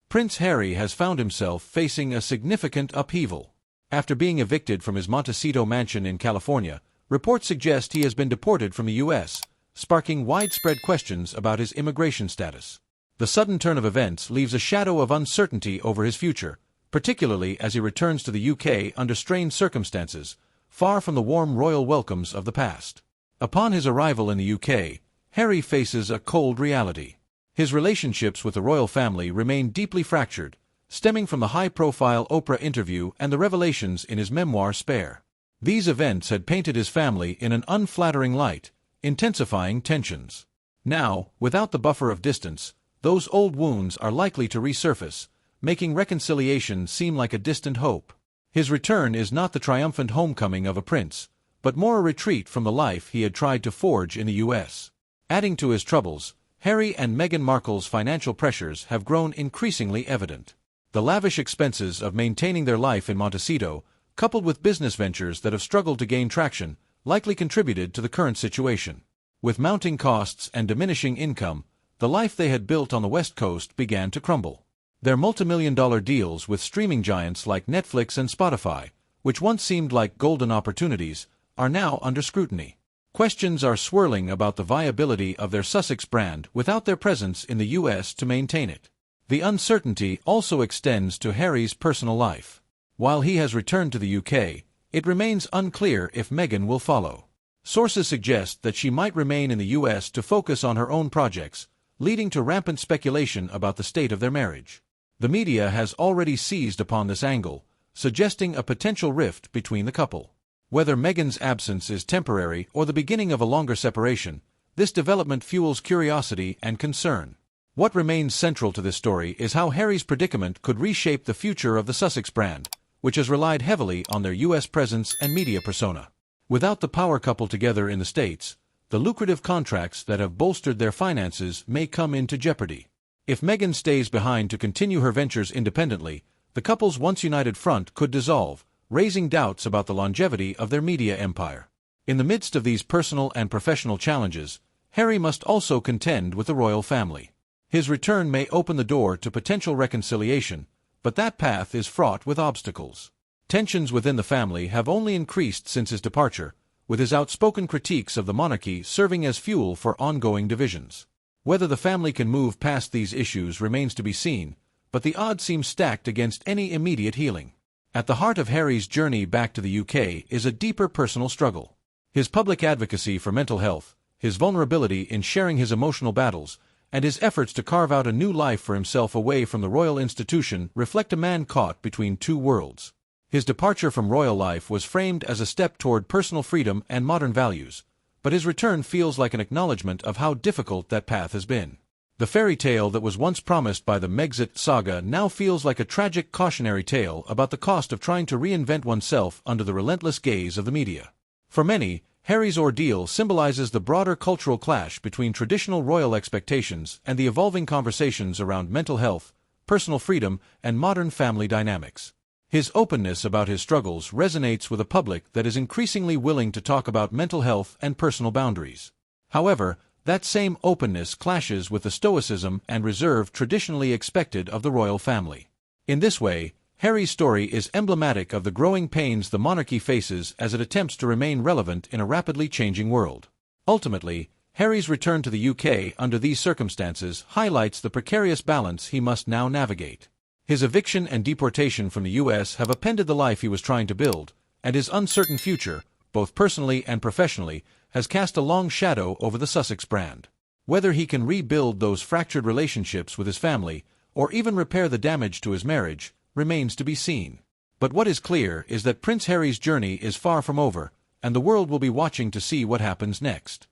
Prince Harry has found himself facing a significant upheaval. After being evicted from his Montecito mansion in California, reports suggest he has been deported from the U.S., sparking widespread questions about his immigration status. The sudden turn of events leaves a shadow of uncertainty over his future, particularly as he returns to the UK under strained circumstances, far from the warm royal welcomes of the past. Upon his arrival in the UK, Harry faces a cold reality. His relationships with the royal family remain deeply fractured, stemming from the high-profile Oprah interview and the revelations in his memoir Spare. These events had painted his family in an unflattering light, intensifying tensions. Now, without the buffer of distance, those old wounds are likely to resurface, making reconciliation seem like a distant hope. His return is not the triumphant homecoming of a prince, but more a retreat from the life he had tried to forge in the U.S. Adding to his troubles, Harry and Meghan Markle's financial pressures have grown increasingly evident. The lavish expenses of maintaining their life in Montecito, coupled with business ventures that have struggled to gain traction, likely contributed to the current situation. With mounting costs and diminishing income, the life they had built on the West Coast began to crumble. Their multimillion-dollar deals with streaming giants like Netflix and Spotify, which once seemed like golden opportunities, are now under scrutiny. Questions are swirling about the viability of their Sussex brand without their presence in the U.S. to maintain it. The uncertainty also extends to Harry's personal life. While he has returned to the UK, it remains unclear if Meghan will follow. Sources suggest that she might remain in the U.S. to focus on her own projects, leading to rampant speculation about the state of their marriage. The media has already seized upon this angle, suggesting a potential rift between the couple. Whether Meghan's absence is temporary or the beginning of a longer separation, this development fuels curiosity and concern. What remains central to this story is how Harry's predicament could reshape the future of the Sussex brand, which has relied heavily on their U.S. presence and media persona. Without the power couple together in the States, the lucrative contracts that have bolstered their finances may come into jeopardy. If Meghan stays behind to continue her ventures independently, the couple's once united front could dissolve, raising doubts about the longevity of their media empire. In the midst of these personal and professional challenges, Harry must also contend with the royal family. His return may open the door to potential reconciliation, but that path is fraught with obstacles. Tensions within the family have only increased since his departure, with his outspoken critiques of the monarchy serving as fuel for ongoing divisions. Whether the family can move past these issues remains to be seen, but the odds seem stacked against any immediate healing. At the heart of Harry's journey back to the UK is a deeper personal struggle. His public advocacy for mental health, his vulnerability in sharing his emotional battles, and his efforts to carve out a new life for himself away from the royal institution reflect a man caught between two worlds. His departure from royal life was framed as a step toward personal freedom and modern values, but his return feels like an acknowledgement of how difficult that path has been. The fairy tale that was once promised by the Megxit saga now feels like a tragic cautionary tale about the cost of trying to reinvent oneself under the relentless gaze of the media. For many, Harry's ordeal symbolizes the broader cultural clash between traditional royal expectations and the evolving conversations around mental health, personal freedom, and modern family dynamics. His openness about his struggles resonates with a public that is increasingly willing to talk about mental health and personal boundaries. However, that same openness clashes with the stoicism and reserve traditionally expected of the royal family. In this way, Harry's story is emblematic of the growing pains the monarchy faces as it attempts to remain relevant in a rapidly changing world. Ultimately, Harry's return to the UK under these circumstances highlights the precarious balance he must now navigate. His eviction and deportation from the US have upended the life he was trying to build, and his uncertain future, both personally and professionally, has cast a long shadow over the Sussex brand. Whether he can rebuild those fractured relationships with his family, or even repair the damage to his marriage, remains to be seen. But what is clear is that Prince Harry's journey is far from over, and the world will be watching to see what happens next.